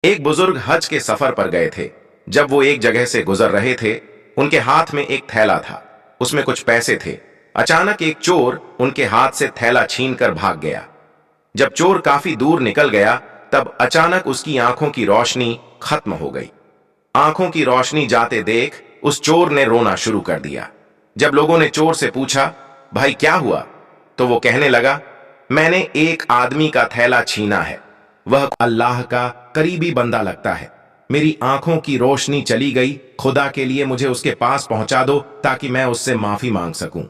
ایک बुजुर्ग हज के सफर पर गए थे। जब वो एक जगह से गुजर रहे थे, उनके हाथ में एक थैला था। उसमें कुछ पैसे थे। अचानक एक चोर उनके हाथ से थैला छीनकर भाग गया। जब चोर काफी दूर निकल गया, तब अचानक उसकी आंखों की रोशनी खत्म हो गई। आंखों की रोशनी जाते देख उस चोर ने रोना शुरू कर दिया। जब लोगों ने चोर से पूछा, भाई क्या हुआ, तो वो कहने लगा, मैंने एक आदमी का थैला छीना है। वह अल्लाह का करीबी बंदा लगता है। मेरी आंखों की रोशनी चली गई। खुदा के लिए मुझे उसके पास पहुंचा दो ताकि मैं उससे माफी मांग सकूं।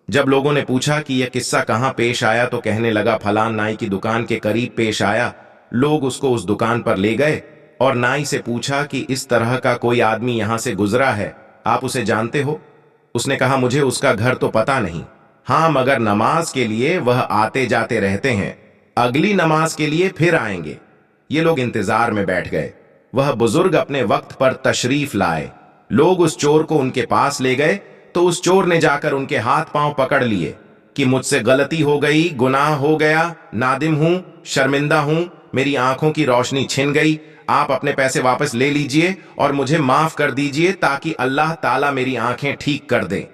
जब लोगों ने पूछा कि यह किस्सा कहां पेश आया, तो कहने लगा, फलान नाई की दुकान के करीब पेश आया। लोग उसको उस दुकान पर ले गए और नाई से पूछा कि इस तरह का कोई आदमी यहां से गुजरा है, आप उसे जानते हो? उसने कहा, मुझे उसका घर तो पता नहीं, हाँ मगर नमाज के लिए वह आते जाते रहते हैं। अगली नमाज के लिए फिर आएंगे। ये लोग इंतजार में बैठ गए। वह बुजुर्ग अपने वक्त पर तशरीफ लाए। लोग उस चोर को उनके पास ले गए तो उस चोर ने जाकर उनके हाथ पांव पकड़ लिए कि मुझसे गलती हो गई, गुनाह हो गया, नादिम हूं, शर्मिंदा हूं, मेरी आंखों की रोशनी छिन गई, आप अपने पैसे वापस ले लीजिए और मुझे माफ कर दीजिए ताकि अल्लाह ताला मेरी आंखें ठीक कर दे।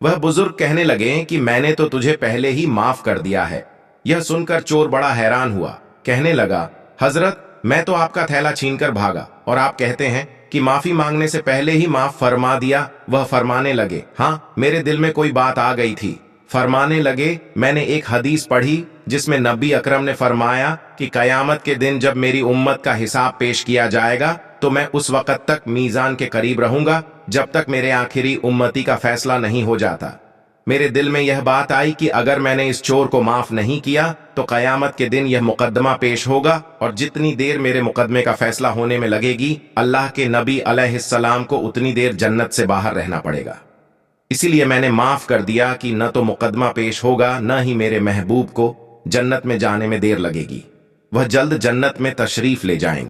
वह बुजुर्ग कहने लगे कि मैंने तो तुझे पहले ही माफ कर दिया है। यह सुनकर चोर बड़ा हैरान हुआ। कहने लगा, हजरत, मैं तो आपका थैला छीनकर भागा और आप कहते हैं कि माफी मांगने से पहले ही माफ फरमा दिया। वह फरमाने लगे, हाँ मेरे दिल में कोई बात आ गई थी। फरमाने लगे, मैंने एक हदीस पढ़ी जिसमें नबी अकरम ने फरमाया कि कयामत के दिन जब मेरी उम्मत का हिसाब पेश किया जाएगा तो मैं उस वक़्त तक मीज़ान के करीब रहूंगा जब तक मेरे आखिरी उम्मती का फैसला नहीं हो जाता। मेरे दिल में यह बात आई कि अगर मैंने इस चोर को माफ नहीं किया तो कयामत के दिन यह मुकदमा पेश होगा और जितनी देर मेरे मुकदमे का फैसला होने में लगेगी, अल्लाह के नबी अलैहिस्सलाम को उतनी देर जन्नत से बाहर रहना पड़ेगा। इसीलिए मैंने माफ कर दिया कि न तो मुकदमा पेश होगा, न ही मेरे महबूब को जन्नत में जाने में देर लगेगी। वह जल्द जन्नत में तशरीफ ले जाएंगे।